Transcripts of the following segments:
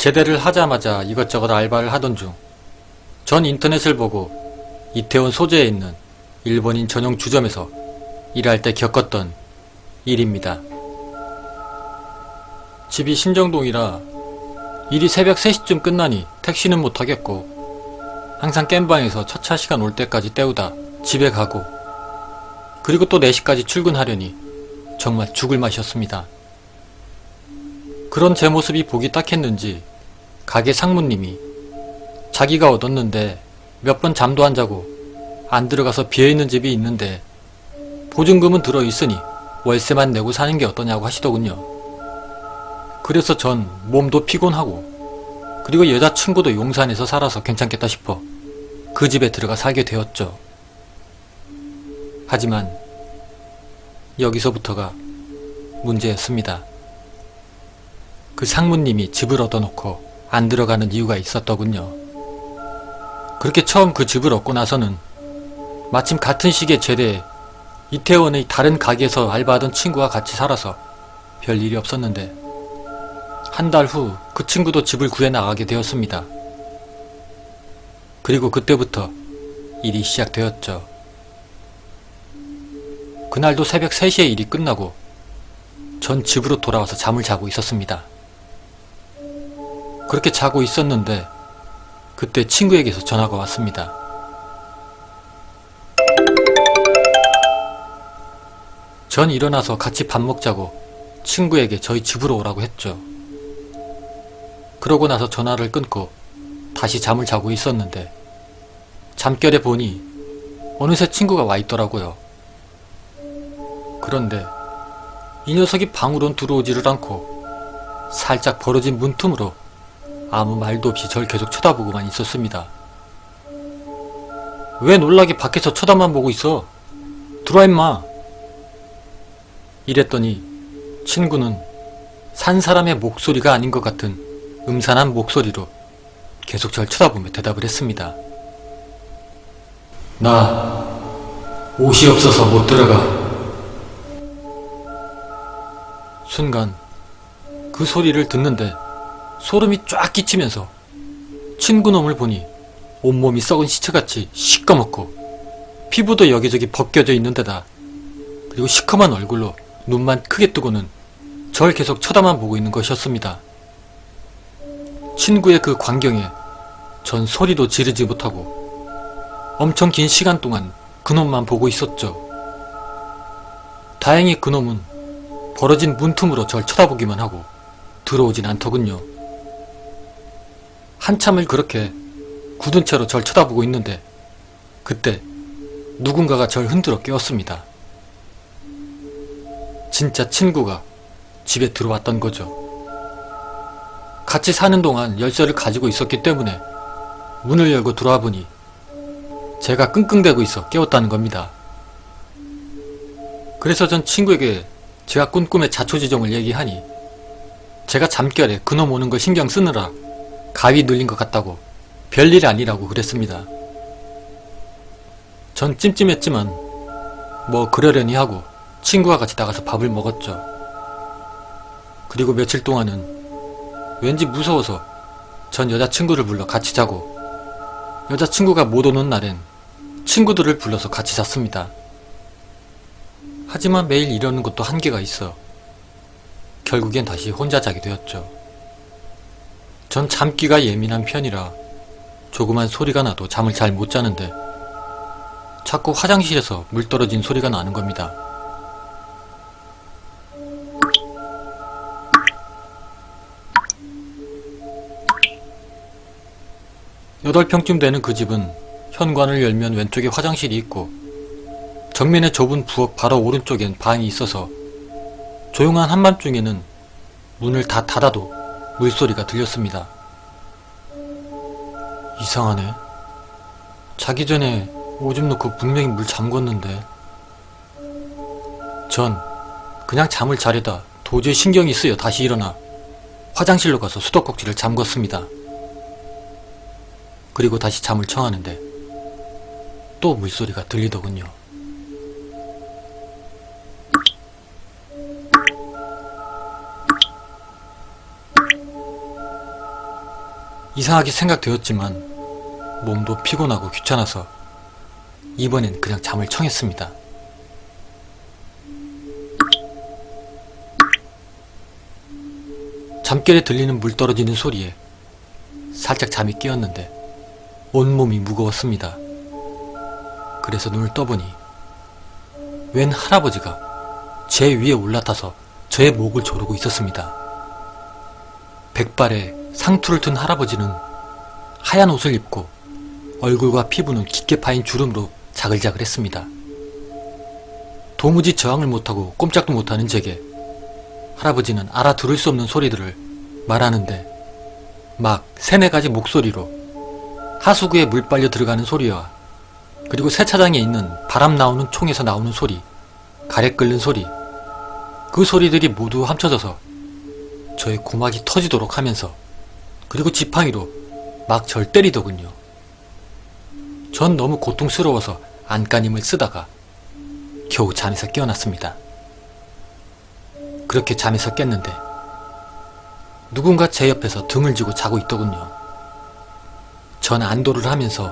제대를 하자마자 이것저것 알바를 하던 중 전 인터넷을 보고 이태원 소재에 있는 일본인 전용 주점에서 일할 때 겪었던 일입니다. 집이 신정동이라 일이 새벽 3시쯤 끝나니 택시는 못 타겠고 항상 깸방에서 첫 차 시간 올 때까지 때우다 집에 가고 그리고 또 4시까지 출근하려니 정말 죽을 맛이었습니다. 그런 제 모습이 보기 딱했는지 가게 상무님이 자기가 얻었는데 몇 번 잠도 안 자고 안 들어가서 비어있는 집이 있는데 보증금은 들어있으니 월세만 내고 사는 게 어떠냐고 하시더군요. 그래서 전 몸도 피곤하고 그리고 여자친구도 용산에서 살아서 괜찮겠다 싶어 그 집에 들어가 살게 되었죠. 하지만 여기서부터가 문제였습니다. 그 상무님이 집을 얻어놓고 안 들어가는 이유가 있었더군요. 그렇게 처음 그 집을 얻고 나서는 마침 같은 시기에 제대에 이태원의 다른 가게에서 알바하던 친구와 같이 살아서 별 일이 없었는데 한 달 후 그 친구도 집을 구해 나가게 되었습니다. 그리고 그때부터 일이 시작되었죠. 그날도 새벽 3시에 일이 끝나고 전 집으로 돌아와서 잠을 자고 있었습니다. 그렇게 자고 있었는데 그때 친구에게서 전화가 왔습니다. 전 일어나서 같이 밥 먹자고 친구에게 저희 집으로 오라고 했죠. 그러고 나서 전화를 끊고 다시 잠을 자고 있었는데 잠결에 보니 어느새 친구가 와 있더라고요. 그런데 이 녀석이 방으론 들어오지를 않고 살짝 벌어진 문틈으로 아무 말도 없이 절 계속 쳐다보고만 있었습니다. 왜 놀라게 밖에서 쳐다만 보고 있어? 들어와 임마! 이랬더니 친구는 산 사람의 목소리가 아닌 것 같은 음산한 목소리로 계속 절 쳐다보며 대답을 했습니다. 나 옷이 없어서 못 들어가. 순간 그 소리를 듣는데 소름이 쫙 끼치면서 친구 놈을 보니 온몸이 썩은 시체같이 시꺼멓고 피부도 여기저기 벗겨져 있는 데다 그리고 시커먼 얼굴로 눈만 크게 뜨고는 절 계속 쳐다만 보고 있는 것이었습니다. 친구의 그 광경에 전 소리도 지르지 못하고 엄청 긴 시간 동안 그놈만 보고 있었죠. 다행히 그놈은 벌어진 문틈으로 절 쳐다보기만 하고 들어오진 않더군요. 한참을 그렇게 굳은 채로 절 쳐다보고 있는데 그때 누군가가 절 흔들어 깨웠습니다. 진짜 친구가 집에 들어왔던 거죠. 같이 사는 동안 열쇠를 가지고 있었기 때문에 문을 열고 들어와 보니 제가 끙끙대고 있어 깨웠다는 겁니다. 그래서 전 친구에게 제가 꾼 꿈의 자초지종을 얘기하니 제가 잠결에 그놈 오는 걸 신경 쓰느라 가위 눌린 것 같다고 별일 아니라고 그랬습니다. 전 찜찜했지만 뭐 그러려니 하고 친구와 같이 나가서 밥을 먹었죠. 그리고 며칠 동안은 왠지 무서워서 전 여자친구를 불러 같이 자고 여자친구가 못 오는 날엔 친구들을 불러서 같이 잤습니다. 하지만 매일 이러는 것도 한계가 있어 결국엔 다시 혼자 자게 되었죠. 전 잠기가 예민한 편이라 조그만 소리가 나도 잠을 잘 못 자는데 자꾸 화장실에서 물 떨어진 소리가 나는 겁니다. 여덟 평쯤 되는 그 집은 현관을 열면 왼쪽에 화장실이 있고 정면에 좁은 부엌 바로 오른쪽엔 방이 있어서 조용한 한밤중에는 문을 다 닫아도 물소리가 들렸습니다. 이상하네. 자기 전에 오줌 넣고 분명히 물 잠궜는데 전 그냥 잠을 자려다 도저히 신경이 쓰여 다시 일어나 화장실로 가서 수도꼭지를 잠궜습니다. 그리고 다시 잠을 청하는데 또 물소리가 들리더군요. 이상하게 생각되었지만 몸도 피곤하고 귀찮아서 이번엔 그냥 잠을 청했습니다. 잠결에 들리는 물 떨어지는 소리에 살짝 잠이 깨었는데 온몸이 무거웠습니다. 그래서 눈을 떠보니 웬 할아버지가 제 위에 올라타서 저의 목을 조르고 있었습니다. 백발에 상투를 든 할아버지는 하얀 옷을 입고 얼굴과 피부는 깊게 파인 주름으로 자글자글했습니다. 도무지 저항을 못하고 꼼짝도 못하는 제게 할아버지는 알아들을 수 없는 소리들을 말하는데 막 세네 가지 목소리로 하수구에 물 빨려 들어가는 소리와 그리고 세차장에 있는 바람 나오는 총에서 나오는 소리, 가래 끓는 소리, 그 소리들이 모두 합쳐져서 저의 고막이 터지도록 하면서 그리고 지팡이로 막 절 때리더군요. 전 너무 고통스러워서 안간힘을 쓰다가 겨우 잠에서 깨어났습니다. 그렇게 잠에서 깼는데 누군가 제 옆에서 등을 쥐고 자고 있더군요. 전 안도를 하면서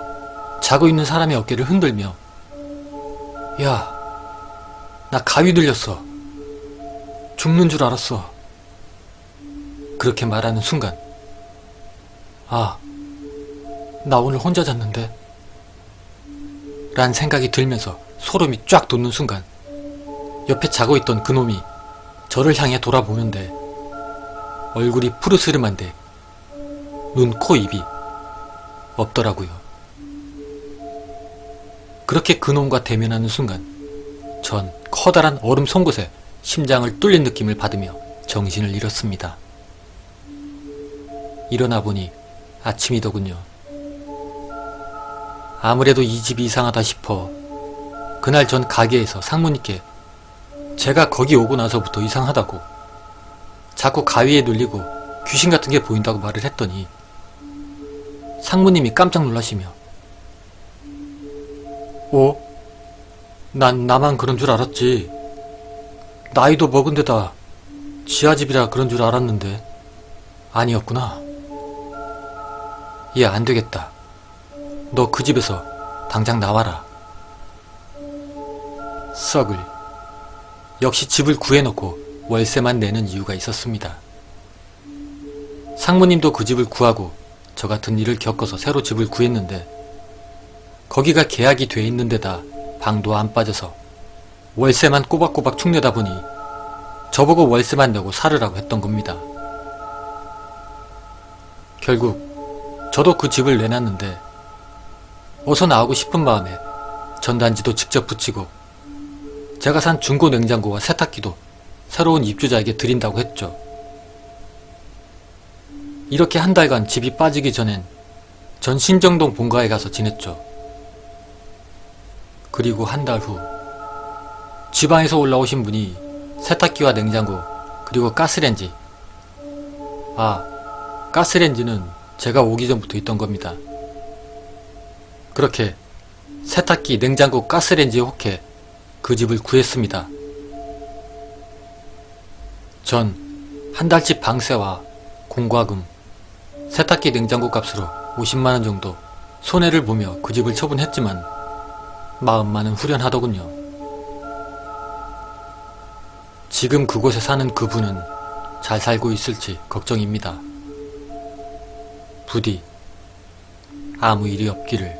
자고 있는 사람의 어깨를 흔들며 야, 나 가위 들렸어. 죽는 줄 알았어. 그렇게 말하는 순간 아, 나 오늘 혼자 잤는데? 란 생각이 들면서 소름이 쫙 돋는 순간 옆에 자고 있던 그놈이 저를 향해 돌아보는데 얼굴이 푸르스름한데 눈, 코, 입이 없더라고요. 그렇게 그놈과 대면하는 순간 전 커다란 얼음 송곳에 심장을 뚫린 느낌을 받으며 정신을 잃었습니다. 일어나 보니 아침이더군요. 아무래도 이 집이 이상하다 싶어 그날 전 가게에서 상무님께 제가 거기 오고 나서부터 이상하다고 자꾸 가위에 눌리고 귀신 같은 게 보인다고 말을 했더니 상무님이 깜짝 놀라시며 난 나만 그런 줄 알았지. 나이도 먹은 데다 지하집이라 그런 줄 알았는데 아니었구나. 얘 안되겠다. 너 그 집에서 당장 나와라. 썩을. 역시 집을 구해놓고 월세만 내는 이유가 있었습니다. 상무님도 그 집을 구하고 저 같은 일을 겪어서 새로 집을 구했는데 거기가 계약이 돼 있는 데다 방도 안 빠져서 월세만 꼬박꼬박 축내다 보니 저보고 월세만 내고 살으라고 했던 겁니다. 결국 저도 그 집을 내놨는데 어서 나오고 싶은 마음에 전단지도 직접 붙이고 제가 산 중고 냉장고와 세탁기도 새로운 입주자에게 드린다고 했죠. 이렇게 한 달간 집이 빠지기 전엔 전 신정동 본가에 가서 지냈죠. 그리고 한 달 후 지방에서 올라오신 분이 세탁기와 냉장고 그리고 가스렌지, 가스렌지는 제가 오기 전부터 있던 겁니다. 그렇게 세탁기, 냉장고, 가스렌지에 혹해 그 집을 구했습니다. 전 한 달치 방세와 공과금, 세탁기, 냉장고 값으로 50만원 정도 손해를 보며 그 집을 처분했지만 마음만은 후련하더군요. 지금 그곳에 사는 그분은 잘 살고 있을지 걱정입니다. 부디 아무 일이 없기를.